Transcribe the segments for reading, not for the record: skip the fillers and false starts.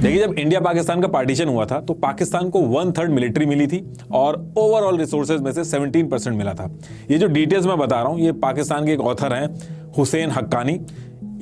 देखिए, जब इंडिया पाकिस्तान का पार्टीशन हुआ था तो पाकिस्तान को 1/3 मिलिट्री मिली थी और ओवरऑल रिसोर्सेज में से 17% मिला था। ये जो डिटेल्स मैं बता रहा हूँ, ये पाकिस्तान के एक ऑथर हैं हुसैन हक्कानी,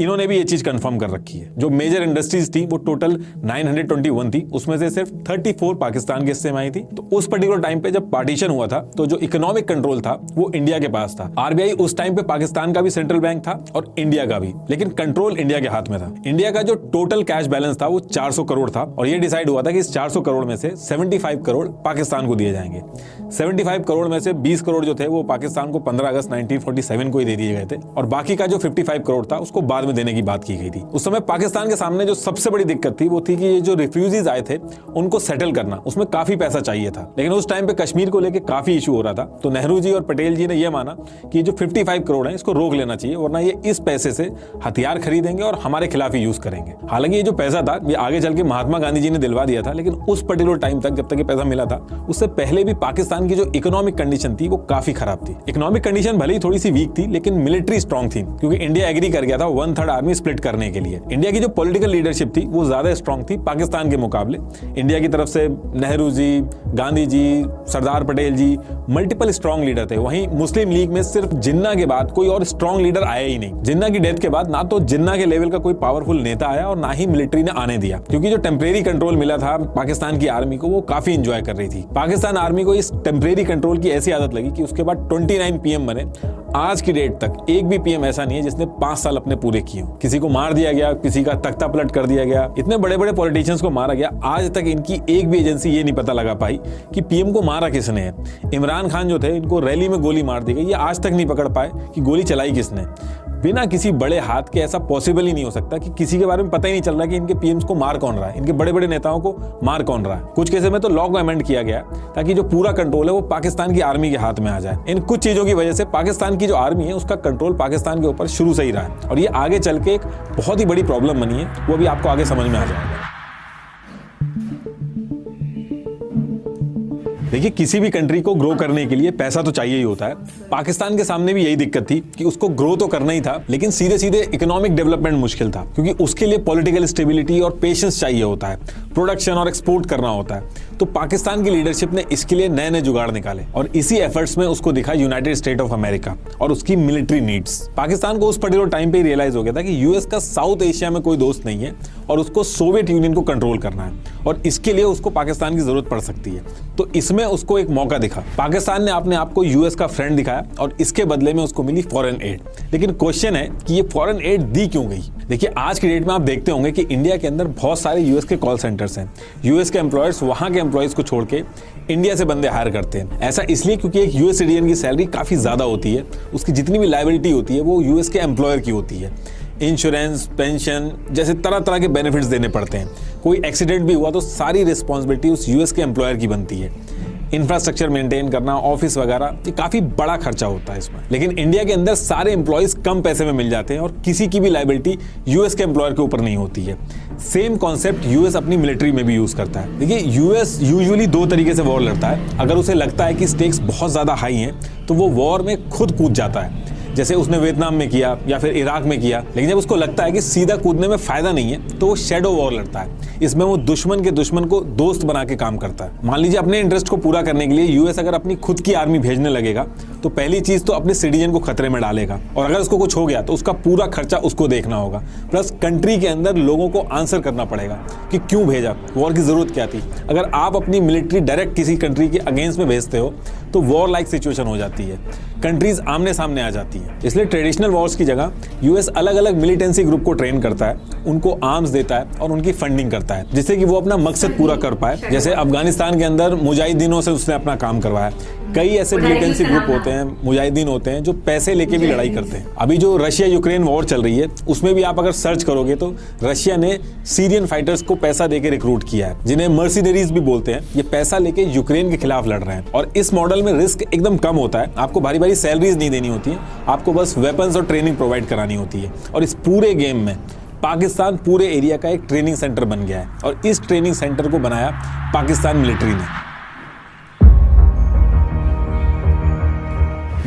इन्होंने भी ये चीज कंफर्म कर रखी है। जो मेजर इंडस्ट्रीज थी वो टोटल 921 थी, उसमें से सिर्फ 34 पाकिस्तान के हिस्से में आई थी। तो उस पर्टिकुलर टाइम पे जब पार्टीशन हुआ था तो जो इकोनॉमिक कंट्रोल था वो इंडिया के पास था। आरबीआई उस टाइम पे पाकिस्तान का भी सेंट्रल बैंक था और इंडिया का भी, लेकिन कंट्रोल इंडिया के हाथ में था। इंडिया का जो टोटल कैश बैलेंस था वो 400 करोड़ था और ये डिसाइड हुआ था कि इस 400 करोड़ में से 75 करोड़ पाकिस्तान को दिए जाएंगे। 75 करोड़ में से 20 करोड़ जो थे वो पाकिस्तान को 15 अगस्त 1947 को ही दे दिए गए थे और बाकी का जो 55 करोड़ था उसको बाद में देने की बात की गई थी। उस समय पाकिस्तान के सामने जो सबसे बड़ी दिक्कत थी वो थी कि ये जो रिफ्यूजीज आए थे उनको सेटल करना, उसमें काफी पैसा चाहिए था। लेकिन उस टाइम पे कश्मीर को लेकर काफी इशू हो रहा था, तो नेहरू जी और पटेल जी ने यह माना कि जो 55 करोड़ है इसको रोक लेना चाहिए, वरना ये इस पैसे से हथियार खरीदेंगे और हमारे खिलाफ ही यूज करेंगे। हालांकि ये जो पैसा था ये आगे चल के महात्मा गांधी जी ने दिलवा दिया था, लेकिन उस पर्टिकुलर टाइम तक जब तक ये पैसा मिला था उससे पहले भी पाकिस्तान की जो इकोनॉमिक कंडीशन थी वो काफी खराब थी। इकोनॉमिक कंडीशन भले ही थोड़ी सी वीक थी लेकिन मिलिट्री स्ट्रांग थी, क्योंकि इंडिया एग्री कर गया था 1/3 आर्मी स्प्लिट करने के लिए। इंडिया की जो पॉलिटिकल लीडरशिप थी वो ज्यादा स्ट्रांग थी पाकिस्तान के मुकाबले। इंडिया की तरफ से नेहरू जी, गांधी जी, सरदार पटेल जी, मल्टीपल स्ट्रांग लीडर थे। वहीं मुस्लिम लीग में सिर्फ जिन्ना के बाद कोई और स्ट्रांग लीडर आया ही नहीं। जिन्ना की डेथ के बाद ना तो जिन्ना के लेवल का कोई पावरफुल नेता आया और ना ही मिलिट्री ने आने दिया, क्योंकि जो टेम्परेरी कंट्रोल मिला था पाकिस्तान की आर्मी को वो काफी इंजॉय कर रही थी। पाकिस्तान आर्मी को इस टेम्परेरी कंट्रोल की ऐसी आदत लगी कि उसके बाद 29 पीएम बने। आज की डेट तक एक भी पीएम ऐसा नहीं है जिसने 5 साल अपने पूरे किए हो। किसी को मार दिया गया, किसी का तख्ता पलट कर दिया गया, इतने बड़े बड़े पॉलिटिशियंस को मारा गया। आज तक इनकी एक भी एजेंसी ये नहीं पता लगा पाई कि पीएम को मारा किसने है। इमरान खान जो थे इनको रैली में गोली मार दी गई, ये आज तक नहीं पकड़ पाए कि गोली चलाई किसने। बिना किसी बड़े हाथ के ऐसा पॉसिबल ही नहीं हो सकता कि किसी के बारे में पता ही नहीं चल रहा कि इनके पीएम्स को मार कौन रहा है, इनके बड़े बड़े नेताओं को मार कौन रहा है। कुछ केसेस में तो लॉ को अमेंड किया गया ताकि जो पूरा कंट्रोल है वो पाकिस्तान की आर्मी के हाथ में आ जाए। इन कुछ चीजों की वजह से पाकिस्तान की जो आर्मी है उसका कंट्रोल पाकिस्तान के ऊपर शुरू से ही रहा है और ये आगे चल के एक बहुत ही बड़ी प्रॉब्लम बनी है, वो भी आपको आगे समझ में आ जाएगा। देखिए, किसी भी कंट्री को ग्रो करने के लिए पैसा तो चाहिए ही होता है। पाकिस्तान के सामने भी यही दिक्कत थी कि उसको ग्रो तो करना ही था, लेकिन सीधे सीधे इकोनॉमिक डेवलपमेंट मुश्किल था, क्योंकि उसके लिए पॉलिटिकल स्टेबिलिटी और पेशेंस चाहिए होता है, प्रोडक्शन और एक्सपोर्ट करना होता है। तो पाकिस्तान की लीडरशिप ने इसके लिए नए नए जुगाड़ निकाले और इसी एफर्ट्स में उसको दिखा यूनाइटेड स्टेट ऑफ अमेरिका और उसकी मिलिट्री नीड्स। पाकिस्तान को उस पर्टिकुलर टाइम पे रियलाइज हो गया था कि यूएस का साउथ एशिया में कोई दोस्त नहीं है और उसको सोवियत यूनियन को कंट्रोल करना है और इसके लिए उसको पाकिस्तान की जरूरत पड़ सकती है। तो इसमें उसको एक मौका दिखा। पाकिस्तान ने अपने आप को यूएस का फ्रेंड दिखाया और इसके बदले में उसको मिली फॉरेन एड। लेकिन क्वेश्चन है कि ये फॉरेन एड दी क्यों गई। देखिए, आज की डेट में आप देखते होंगे कि इंडिया के अंदर बहुत सारे यूएस के कॉल सेंटर्स हैं। यूएस के एम्प्लॉयर्स वहां के एम्प्लॉयज को छोड़ के इंडिया से बंदे हायर करते हैं। ऐसा इसलिए क्योंकि एक यूएस सिटीजन की सैलरी काफी ज्यादा होती है, उसकी जितनी भी लायबिलिटी होती है वो यूएस के एम्प्लॉयर की होती है। इंश्योरेंस, पेंशन जैसे तरह तरह के बेनिफिट्स देने पड़ते हैं। कोई एक्सीडेंट भी हुआ तो सारी रिस्पॉन्सिबिलिटी उस यूएस के एम्प्लॉयर की बनती है। इंफ्रास्ट्रक्चर मेंटेन करना, ऑफिस वगैरह, ये काफी बड़ा खर्चा होता है इसमें। लेकिन इंडिया के अंदर सारे एम्प्लॉयज कम पैसे में मिल जाते हैं और किसी की भी लायबिलिटी यूएस के एम्प्लॉयर के ऊपर नहीं होती है। सेम कॉन्सेप्ट यूएस अपनी मिलिट्री में भी यूज करता है। देखिए, यूएस यूजुअली 2 तरीके से वॉर लड़ता है। अगर उसे लगता है कि स्टेक्स बहुत ज्यादा हाई हैं तो वो वॉर में खुद कूद जाता है, जैसे उसने वियतनाम में किया या फिर इराक में किया। लेकिन जब उसको लगता है कि सीधा कूदने में फायदा नहीं है तो वो शैडो वॉर लड़ता है। इसमें वो दुश्मन के दुश्मन को दोस्त बना के काम करता है। मान लीजिए, अपने इंटरेस्ट को पूरा करने के लिए यूएस अगर अपनी खुद की आर्मी भेजने लगेगा तो पहली चीज तो अपने सिटीजन को खतरे में डालेगा और अगर उसको कुछ हो गया तो उसका पूरा खर्चा उसको देखना होगा। प्लस कंट्री के अंदर लोगों को आंसर करना पड़ेगा कि क्यों भेजा, वॉर की जरूरत क्या थी। अगर आप अपनी मिलिट्री डायरेक्ट किसी कंट्री के अगेंस्ट में भेजते हो तो वॉर लाइक सिचुएशन हो जाती है, कंट्रीज आमने सामने आ जाती है। इसलिए ट्रेडिशनल वॉर्स की जगह यूएस अलग अलग मिलिटेंसी ग्रुप को ट्रेन करता है, उनको आर्म्स देता है और उनकी फंडिंग करता है, जिससे कि वो अपना मकसद पूरा कर पाए। जैसे अफगानिस्तान के अंदर मुजाहिदीनों से उसने अपना काम करवाया। कई ऐसे मिलिटेंसी ग्रुप होते हैं, मुजाहिदीन होते हैं जो पैसे लेके भी लड़ाई करते हैं। अभी जो रशिया यूक्रेन वॉर चल रही है उसमें भी आप अगर सर्च करोगे तो रशिया ने सीरियन फाइटर्स को पैसा देके रिक्रूट किया है, जिन्हें मर्सिनरीज भी बोलते हैं। ये पैसा लेके यूक्रेन के खिलाफ लड़ रहे हैं और इस मॉडल में रिस्क एकदम कम होता है। आपको भारी भारी सैलरीज नहीं देनी होती है, आपको बस वेपन्स और ट्रेनिंग प्रोवाइड करानी होती है। और इस पूरे गेम में पाकिस्तान पूरे एरिया का एक ट्रेनिंग सेंटर बन गया है और इस ट्रेनिंग सेंटर को बनाया पाकिस्तान मिलिट्री ने।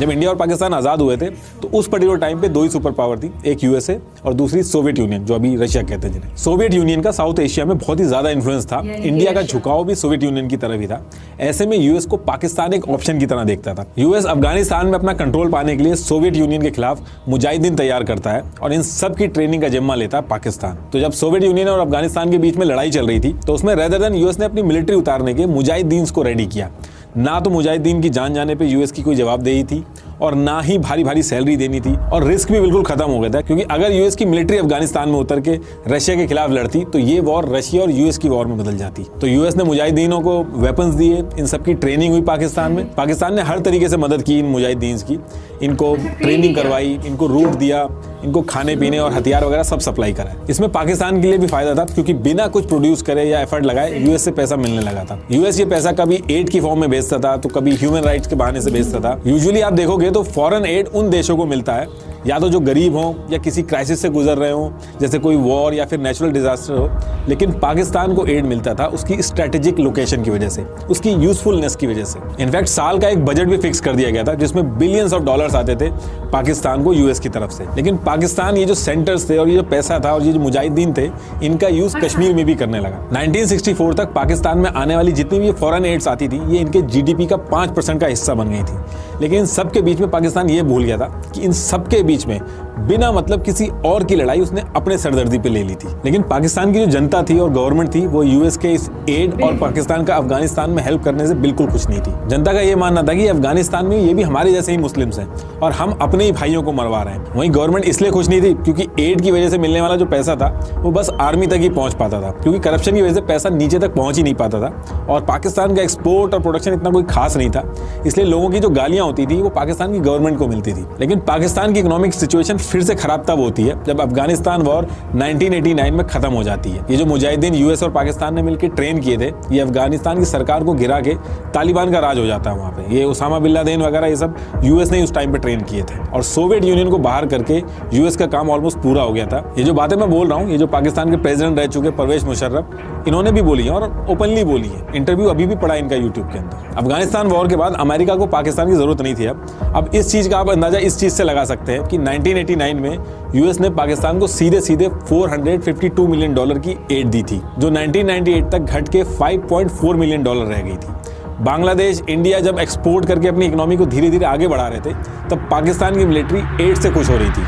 जब इंडिया और पाकिस्तान आज़ाद हुए थे तो उस पर्टिकुलर टाइम पे दो ही सुपर पावर थी, एक यूएसए और दूसरी सोवियत यूनियन, जो अभी रशिया कहते हैं जिन्हें। सोवियत यूनियन का साउथ एशिया में बहुत ही ज़्यादा इन्फ्लुएंस था, इंडिया का झुकाव भी सोवियत यूनियन की तरफ ही था। ऐसे में यूएस को पाकिस्तान एक ऑप्शन की तरह देखता था। यूएस अफगानिस्तान में अपना कंट्रोल पाने के लिए सोवियत यूनियन के खिलाफ मुजाहिदीन तैयार करता है और इन सब की ट्रेनिंग का जिम्मा लेता है पाकिस्तान। तो जब सोवियत यूनियन और अफगानिस्तान के बीच में लड़ाई चल रही थी तो उसमें रेदर देन यूएस ने अपनी मिलिट्री उतारने के मुजाहिदीन को रेडी किया। ना तो मुजाहिदीन की जान जाने पे यूएस की कोई जवाबदेही थी और ना ही भारी भारी सैलरी देनी थी, और रिस्क भी बिल्कुल खत्म हो गया था, क्योंकि अगर यूएस की मिलिट्री अफगानिस्तान में उतर के रशिया के खिलाफ लड़ती तो ये वॉर रशिया और यूएस की वॉर में बदल जाती। तो यूएस ने मुजाहिदीनों को वेपन्स दिए, इन सब की ट्रेनिंग हुई पाकिस्तान में। पाकिस्तान ने हर तरीके से मदद की इन मुजाहिदीन की, इनको ट्रेनिंग करवाई, इनको रूट दिया, इनको खाने पीने और हथियार वगैरह सब सप्लाई करा। इसमें पाकिस्तान के लिए भी फायदा था, क्योंकि बिना कुछ प्रोड्यूस करे या एफर्ट लगाए यूएस से पैसा मिलने लगा था। यूएस ये पैसा कभी एड की फॉर्म में भेजता था तो कभी ह्यूमन राइट्स के बहाने से भेजता था। यूजुअली आप देखोगे तो फॉरेन एड उन देशों को मिलता है या तो जो गरीब हों या किसी क्राइसिस से गुजर रहे हों, जैसे कोई वॉर या फिर नेचुरल डिजास्टर हो, लेकिन पाकिस्तान को एड मिलता था उसकी स्ट्रेटेजिक लोकेशन की वजह से, उसकी यूजफुलनेस की वजह से। इनफैक्ट साल का एक बजट भी फिक्स कर दिया गया था जिसमें बिलियंस ऑफ डॉलर्स आते थे पाकिस्तान को यूएस की तरफ से। लेकिन पाकिस्तान ये जो सेंटर्स थे और ये जो पैसा था और ये जो मुजाहिदीन थे, इनका यूज कश्मीर में भी करने लगा। 1964 तक पाकिस्तान में आने वाली जितनी भी फॉरेन एड्स आती थी ये इनके जीडीपी का 5% का हिस्सा बन गई थी। लेकिन इन सबके बीच में पाकिस्तान ये भूल गया था कि इन सबके बीच में बिना मतलब किसी और की लड़ाई उसने अपने सरदर्दी पे ले ली थी। लेकिन पाकिस्तान की जो जनता थी और गवर्नमेंट थी वो यूएस के इस एड और पाकिस्तान का अफगानिस्तान में हेल्प करने से बिल्कुल खुश नहीं थी। जनता का ये मानना था कि अफगानिस्तान में ये भी हमारे जैसे ही मुस्लिम्स हैं और हम अपने ही भाइयों को मरवा रहे हैं। वहीं गवर्नमेंट इसलिए खुश नहीं थी क्योंकि एड की वजह से मिलने वाला जो पैसा था वो बस आर्मी तक ही पहुंच पाता था, क्योंकि करप्शन की वजह से पैसा नीचे तक पहुंच ही नहीं पाता था और पाकिस्तान का एक्सपोर्ट और प्रोडक्शन इतना कोई खास नहीं था। इसलिए लोगों की जो गालियां होती थी वो पाकिस्तान की गवर्नमेंट को मिलती थी। लेकिन पाकिस्तान की इकोनॉमिक सिचुएशन फिर से खराब तब होती है जब अफगानिस्तान वॉर 1989 में खत्म हो जाती है। ये जो मुजाहिदीन यूएस और पाकिस्तान ने मिलकर ट्रेन किए थे, ये अफगानिस्तान की सरकार को गिरा के तालिबान का राज हो जाता है वहां पे। ये उसामा बिन लादेन वगैरह ये सब यूएस ने उस टाइम पे ट्रेन किए थे और सोवियत यूनियन को बाहर करके यूएस का काम ऑलमोस्ट पूरा हो गया था। ये जो बातें मैं बोल रहा हूँ, ये जो पाकिस्तान के प्रेसिडेंट रह चुके परवेज मुशर्रफ, इन्होंने भी बोली है और ओपनली बोली है। इंटरव्यू अभी भी पड़ा इनका यूट्यूब के अंदर। अफगानिस्तान वॉर के बाद अमेरिका को पाकिस्तान की जरूरत नहीं थी। अब इस चीज का आप अंदाजा इस चीज से लगा सकते हैं कि 1989 में यूएस ने पाकिस्तान को सीधे सीधे $452 मिलियन की एड दी थी, जो 1998 तक घट के $5.4 मिलियन रह गई थी। बांग्लादेश, इंडिया जब एक्सपोर्ट करके अपनी इकोनॉमी को धीरे धीरे आगे बढ़ा रहे थे तब पाकिस्तान की मिलिट्री एड से खुश हो रही थी।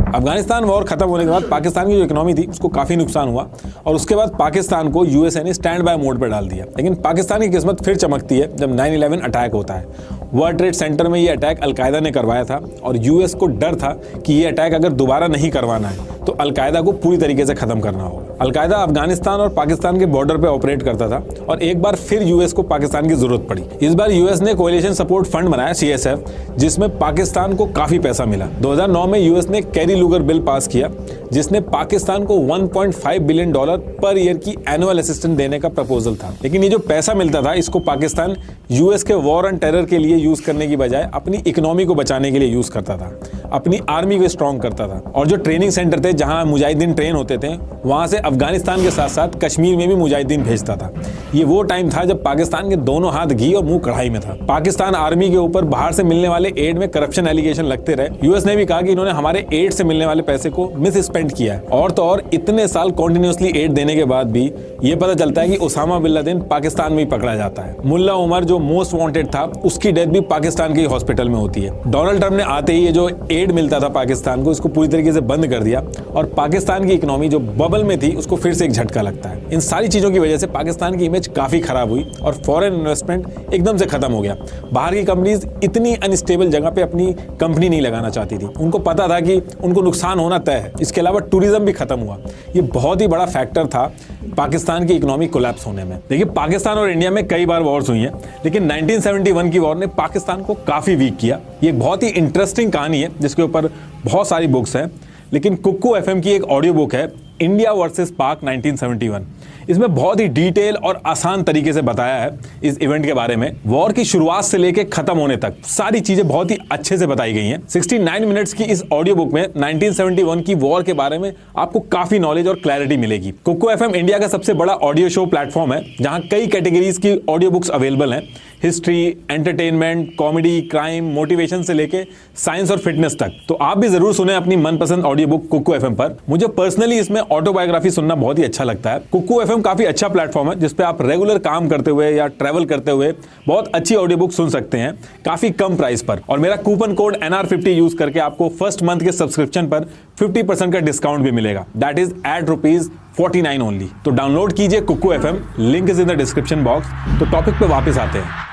अफगानिस्तान वॉर खत्म होने के बाद पाकिस्तान की जो इकोनॉमी थी उसको काफी नुकसान हुआ और उसके बाद पाकिस्तान को यूएसए ने स्टैंड बाय मोड पर डाल दिया। लेकिन पाकिस्तान की किस्मत फिर चमकती है जब 9/11 अटैक होता है। वर्ल्ड ट्रेड सेंटर में ये अटैक अलकायदा ने करवाया था और यूएस को डर था कि ये अटैक अगर दोबारा नहीं करवाना है तो अलकायदा को पूरी तरीके से खत्म करना होगा। अलकायदा अफगानिस्तान और पाकिस्तान के बॉर्डर पे ऑपरेट करता था और एक बार फिर यूएस को पाकिस्तान की जरूरत पड़ी। इस बार यूएस ने कोएलिशन सपोर्ट फंड बनाया CSF, जिसमें पाकिस्तान को काफी पैसा मिला। 2009 में यूएस ने कैरी लुगर बिल पास किया जिसने पाकिस्तान को $1.5 बिलियन पर ईयर की एनुअल असिस्टेंस देने का प्रपोजल था। लेकिन ये जो पैसा मिलता था इसको पाकिस्तान यूएस के वॉर एंड टेरर के लिए यूज करने की बजाय अपनी इकोनॉमी को बचाने के लिए यूज करता था, अपनी आर्मी को स्ट्रॉन्ग करता था। और जो ट्रेनिंग सेंटर थे जहां मुजाहिदीन ट्रेन होते थे वहां से अफगानिस्तान के साथ साथ कश्मीर में भी मुजाहिदीन भेजता था। ये वो टाइम था जब पाकिस्तान के दोनों हाथ घी और मुंह कढ़ाई में था। पाकिस्तान आर्मी के ऊपर बाहर से मिलने वाले एड में करप्शन एलिगेशन लगते रहे। यूएस ने भी कहा कि इन्होंने हमारे एड से मिलने वाले पैसे को मिस स्पेंड किया है। और तो और इतने साल कॉन्टिन्यूसली एड देने के बाद भी ये पता चलता है कि उसामा बिन लादेन पाकिस्तान में ही पकड़ा जाता है। मुल्ला उमर जो मोस्ट वांटेड था उसकी डेथ भी पाकिस्तान के हॉस्पिटल में होती है। डोनाल्ड ट्रंप ने आते ही ये जो एड मिलता था पाकिस्तान को इसको पूरी तरीके से बंद कर दिया और पाकिस्तान की इकोनॉमी जो बबल में थी उसको फिर से एक झटका लगता है। इन सारी चीजों की वजह से पाकिस्तान की इमेज काफी खराब हुई और फॉरेन इन्वेस्टमेंट एकदम से खत्म हो गया। बाहर की कंपनीज इतनी अनस्टेबल जगह पे अपनी कंपनी नहीं लगाना चाहती थी। उनको पता था कि उनको नुकसान होना तय है। इसके अलावा टूरिज्म भी खत्म हुआ। ये बहुत ही बड़ा फैक्टर था पाकिस्तान की इकोनॉमी कोलैप्स होने में। देखिए, पाकिस्तान और इंडिया में कई बार वॉर्स हुई हैं, लेकिन 1971 की वॉर ने पाकिस्तान को काफी वीक किया। ये एक बहुत ही इंटरेस्टिंग कहानी है जिसके ऊपर बहुत सारी बुक्स हैं, लेकिन कुक्कू FM की एक ऑडियो बुक है, इंडिया वर्सेस पाक 1971। इसमें बहुत ही डिटेल और आसान तरीके से बताया है इस इवेंट के बारे में। वॉर की शुरुआत से लेकर खत्म होने तक सारी चीजें बहुत ही अच्छे से बताई गई हैं। 69 मिनट्स की इस ऑडियो बुक में 1971 की वॉर के बारे में आपको काफी नॉलेज और क्लैरिटी मिलेगी। कुकू एफएम इंडिया का सबसे बड़ा ऑडियो शो प्लेटफॉर्म है, जहां कई कैटेगरीज की ऑडियो बुक्स अवेलेबल हैं। History, entertainment, comedy, crime, motivation से लेके साइंस और फिटनेस तक। तो आप भी जरूर सुने अपनी मनपसंद ऑडियो बुक कुकू एफएम पर। मुझे पर्सनली इसमें ऑटोबायोग्राफी सुनना बहुत ही अच्छा लगता है। कुकू एफएम काफी अच्छा प्लेटफॉर्म है, जिसपे आप रेगुलर काम करते हुए या ट्रैवल करते हुए बहुत अच्छी ऑडियो बुक सुन सकते हैं काफी कम प्राइस पर। और मेरा कूपन कोड NR50 यूज करके आपको फर्स्ट मंथ के सब्सक्रिप्शन पर 50% का डिस्काउंट भी मिलेगा। That is at ₹49 only. तो डाउनलोड कीजिए Kuku FM, link is in the description box. तो टॉपिक पे वापस आते हैं।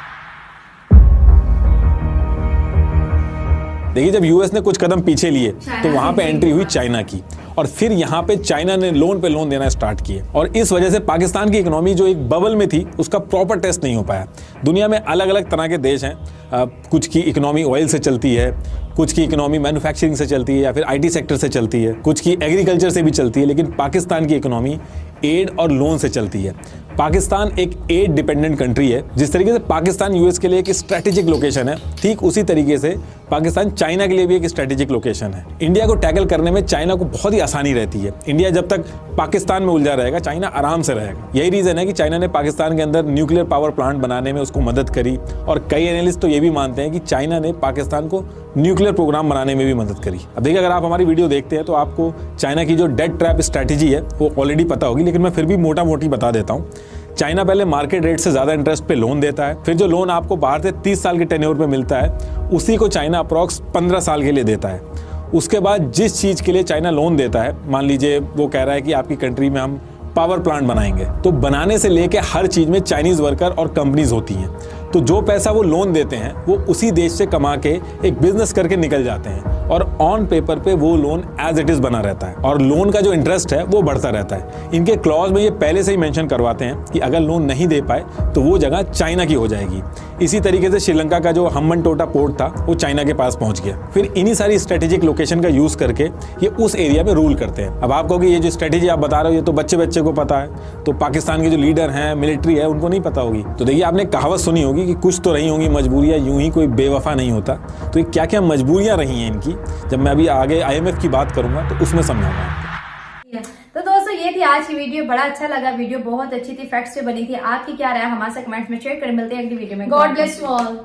देखिए, जब यूएस ने कुछ कदम पीछे लिए तो वहां पे एंट्री हुई चाइना की, और फिर यहाँ पे चाइना ने लोन पे लोन देना स्टार्ट किए, और इस वजह से पाकिस्तान की इकोनॉमी जो एक बबल में थी उसका प्रॉपर टेस्ट नहीं हो पाया। दुनिया में अलग अलग तरह के देश हैं, कुछ की इकोनॉमी ऑयल से चलती है, कुछ की इकोनॉमी मैन्युफैक्चरिंग से चलती है या फिर IT सेक्टर से चलती है, कुछ की एग्रीकल्चर से भी चलती है, लेकिन पाकिस्तान की इकोनॉमी एड और लोन से चलती है। पाकिस्तान एक एड डिपेंडेंट कंट्री है। जिस तरीके से पाकिस्तान यूएस के लिए एक स्ट्रेटेजिक लोकेशन है, ठीक उसी तरीके से पाकिस्तान चाइना के लिए भी एक स्ट्रेटेजिक लोकेशन है। इंडिया को टैकल करने में चाइना को बहुत ही आसानी रहती है। इंडिया जब तक पाकिस्तान में उलझा रहेगा, चाइना आराम से रहेगा। यही रीजन है कि चाइना ने पाकिस्तान के अंदर न्यूक्लियर पावर प्लांट बनाने में उसको मदद करी, और कई एनालिस्ट तो ये भी मानते हैं कि चाइना ने पाकिस्तान को न्यूक्लियर प्रोग्राम बनाने में भी मदद करी। अब देखिए, अगर आप हमारी वीडियो देखते हैं तो आपको चाइना की जो डेट ट्रैप स्ट्रैटेजी है वो ऑलरेडी पता होगी, लेकिन मैं फिर भी मोटा मोटी बता देता हूँ। चाइना पहले मार्केट रेट से ज़्यादा इंटरेस्ट पे लोन देता है, फिर जो लोन आपको बाहर से 30 साल के टेन्योर पे मिलता है उसी को चाइना अप्रॉक्स 15 साल के लिए देता है। उसके बाद जिस चीज़ के लिए चाइना लोन देता है, मान लीजिए वो कह रहा है कि आपकी कंट्री में हम पावर प्लांट बनाएंगे, तो बनाने से लेके हर चीज़ में चाइनीज़ वर्कर और कंपनीज होती हैं। तो जो पैसा वो लोन देते हैं वो उसी देश से कमा के एक बिजनेस करके निकल जाते हैं, और ऑन पेपर पे वो लोन एज इट इज बना रहता है, और लोन का जो इंटरेस्ट है वो बढ़ता रहता है। इनके क्लॉज में ये पहले से ही मेंशन करवाते हैं कि अगर लोन नहीं दे पाए तो वो जगह चाइना की हो जाएगी। इसी तरीके से श्रीलंका का जो हम्बनटोटा पोर्ट था वो चाइना के पास पहुंच गया। फिर इन्हीं सारी स्ट्रेटेजिक लोकेशन का यूज करके ये उस एरिया में रूल करते हैं। अब आप कहोगे ये जो स्ट्रेटेजी आप बता रहे हो ये तो बच्चे बच्चे को पता है, तो पाकिस्तान के जो लीडर हैं, मिलिट्री है, उनको नहीं पता होगी। तो देखिए, आपने कहावत सुनी होगी कि कुछ तो रही होंगी मजबूरियां, यूं ही कोई बेवफा नहीं होता। तो ये क्या क्या मजबूरियां रही हैं इनकी, जब मैं अभी आगे IMF की बात करूंगा तो उसमें समझाऊंगा आपको। तो दोस्तों, ये थी आज की वीडियो। बड़ा अच्छा लगा, वीडियो बहुत अच्छी थी, फैक्ट्स पे बनी थी। आपकी क्या राय हमारे साथ कमेंट्स में शेयर करें। मिलते हैं अगली वीडियो में। God bless you all.